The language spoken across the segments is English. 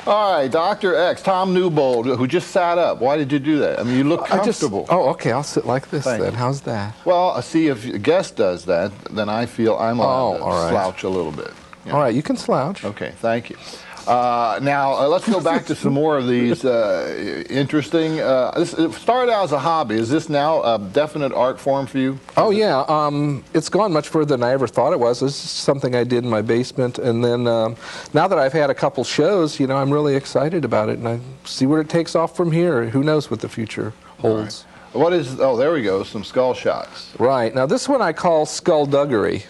All right, Dr. X, Tom Newbold, who just sat up. Why did you do that? I mean, you look comfortable. Okay, I'll sit like this then. How's that? Well, see, if a guest does that, then I feel I'm allowed to slouch a little bit. Yeah. All right, you can slouch. Okay, thank you. Now, let's go back to some more of these interesting. This started out as a hobby. Is this now a definite art form for you? Oh, yeah. It's gone much further than I ever thought it was. This is something I did in my basement. And then now that I've had a couple shows, you know, I'm really excited about it. And I see where it takes off from here. Who knows what the future holds. Right. What is, oh, there we go, some skull shots. Right. Now, this one I call skullduggery.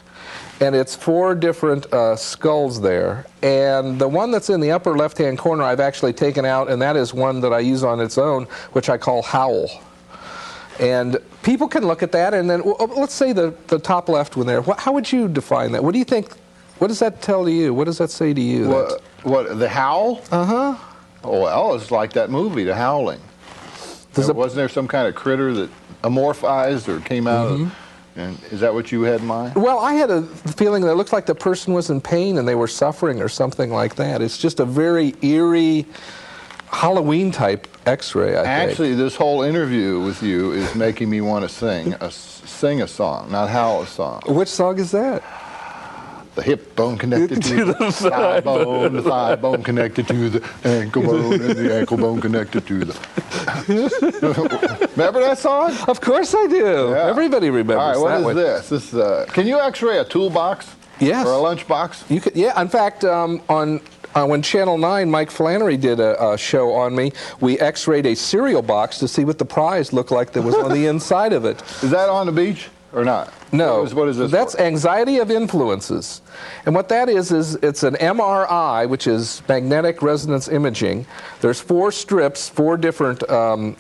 And it's 4 different skulls there. And the one that's in the upper left-hand corner I've actually taken out, and that is one that I use on its own, which I call Howl. And people can look at that, and then, let's say the top left one there. How would you define that? What do you think, what does that tell you? What does that say to you? What, the Howl? Uh-huh. Oh, well, it's like that movie, The Howling. Wasn't there some kind of critter that amorphized or came out of... And is that what you had in mind? Well, I had a feeling that it looked like the person was in pain and they were suffering or something like that. It's just a very eerie Halloween-type X-ray, I think. Actually, this whole interview with you is making me want to sing a song, not howl a song. Which song is that? The hip bone connected to the thigh bone, the thigh bone connected to the ankle bone, and the ankle bone connected to the... Remember that song? Of course I do. Yeah. Everybody remembers that. All right, what is this? Can you X-ray a toolbox? Yes. Or a lunchbox? You could, yeah, in fact, when Channel 9, Mike Flannery did a show on me, we X-rayed a cereal box to see what the prize looked like that was on the inside of it. Is that on the beach or not? No. What is this That's for? anxiety of influences. And what that is it's an MRI, which is magnetic resonance imaging. There's 4 strips, 4 different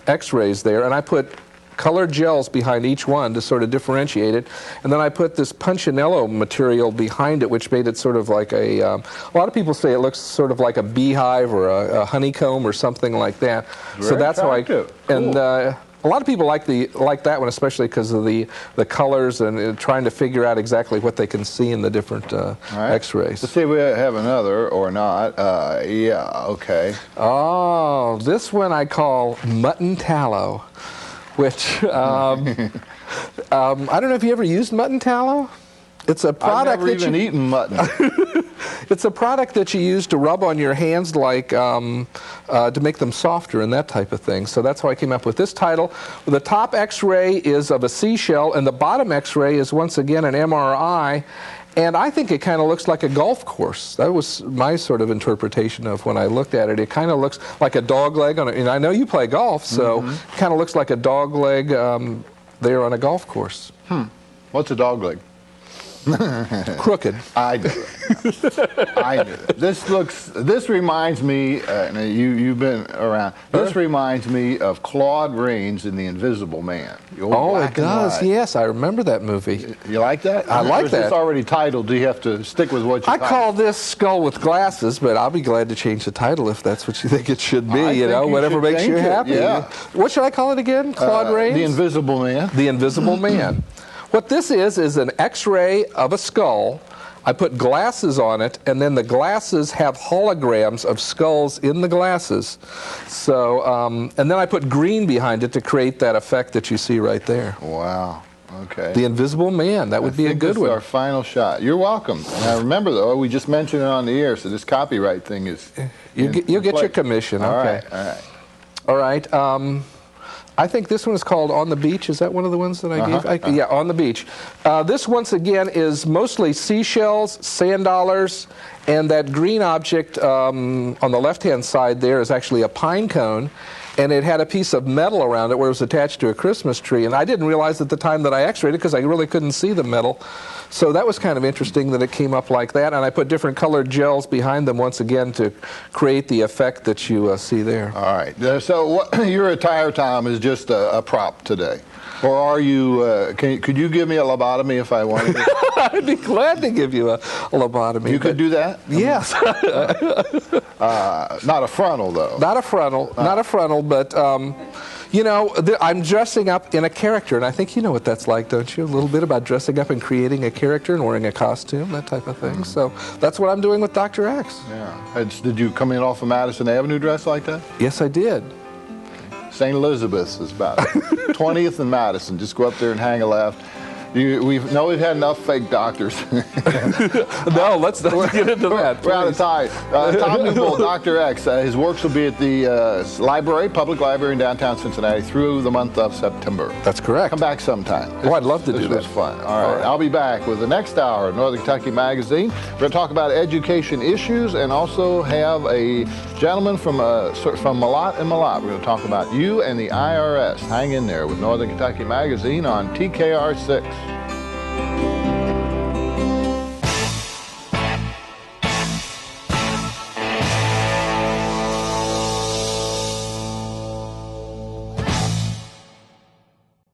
X-rays there, and I put colored gels behind each one to sort of differentiate it. And then I put this punchinello material behind it, which made it sort of like a lot of people say it looks sort of like a beehive or a honeycomb or something like that. Very that's attractive. how I... Cool. And, a lot of people like that one, especially because of the colors and trying to figure out exactly what they can see in the different X-rays. Let's see if we have another or not. Yeah, okay. Oh, this one I call mutton tallow, which I don't know if you ever used mutton tallow. It's a product I've never even eaten mutton. It's a product that you use to rub on your hands, like to make them softer and that type of thing. So that's how I came up with this title. The top X-ray is of a seashell, and the bottom X-ray is once again an MRI. And I think it kind of looks like a golf course. That was my sort of interpretation of when I looked at it. It kind of looks like a dog leg on it. And I know you play golf, so it kind of looks like a dog leg there on a golf course. What's a dog leg? Crooked. I do it. I do it. This reminds me, you've been around, this reminds me of Claude Rains in The Invisible Man. Oh, it does, yes, I remember that movie. You like that? I like that. It's already titled, do you have to stick with what you I call this Skull with Glasses, but I'll be glad to change the title if that's what you think it should be, you know, whatever makes you happy. Yeah. What should I call it again? Claude Rains? The Invisible Man. The Invisible Man. What this is an X-ray of a skull. I put glasses on it, and then the glasses have holograms of skulls in the glasses. So, and then I put green behind it to create that effect that you see right there. Wow. Okay. The Invisible Man. That would be a good one. This is our final shot. You're welcome. Now remember, though, we just mentioned it on the air, so this copyright thing is... You'll get your commission. All okay. Right. All right. All right. I think this one is called On the Beach. Is that one of the ones that I gave? Yeah, On the Beach. This, once again, is mostly seashells, sand dollars, and that green object on the left-hand side there is actually a pine cone, and it had a piece of metal around it where it was attached to a Christmas tree. And I didn't realize at the time that I X-rayed it because I really couldn't see the metal. So that was kind of interesting that it came up like that. And I put different colored gels behind them once again to create the effect that you see there. All right. So your attire, Tom, is just a prop today. Or are you, could you give me a lobotomy if I wanted to? I'd be glad to give you a lobotomy. You could do that? Yes. Not a frontal, though. Not a frontal, not a frontal, but You know, I'm dressing up in a character, and I think you know what that's like, don't you? A little bit about dressing up and creating a character and wearing a costume, that type of thing. So that's what I'm doing with Dr. X. Yeah. Did you come in off of Madison Avenue dressed like that? Yes, I did. St. Elizabeth's is about 20th and Madison. Just go up there and hang a left. We've had enough fake doctors. No, let's not get into that. We're out of time. Tom Newbold, Dr. X. His works will be at the Public Library in downtown Cincinnati through the month of September. That's correct. Come back sometime. Oh, I'd love to do that. This was fun. All right. I'll be back with the next hour of Northern Kentucky Magazine. We're going to talk about education issues and also have a gentleman from Malott and Malott. We're going to talk about you and the IRS. Hang in there with Northern Kentucky Magazine on TKR 6.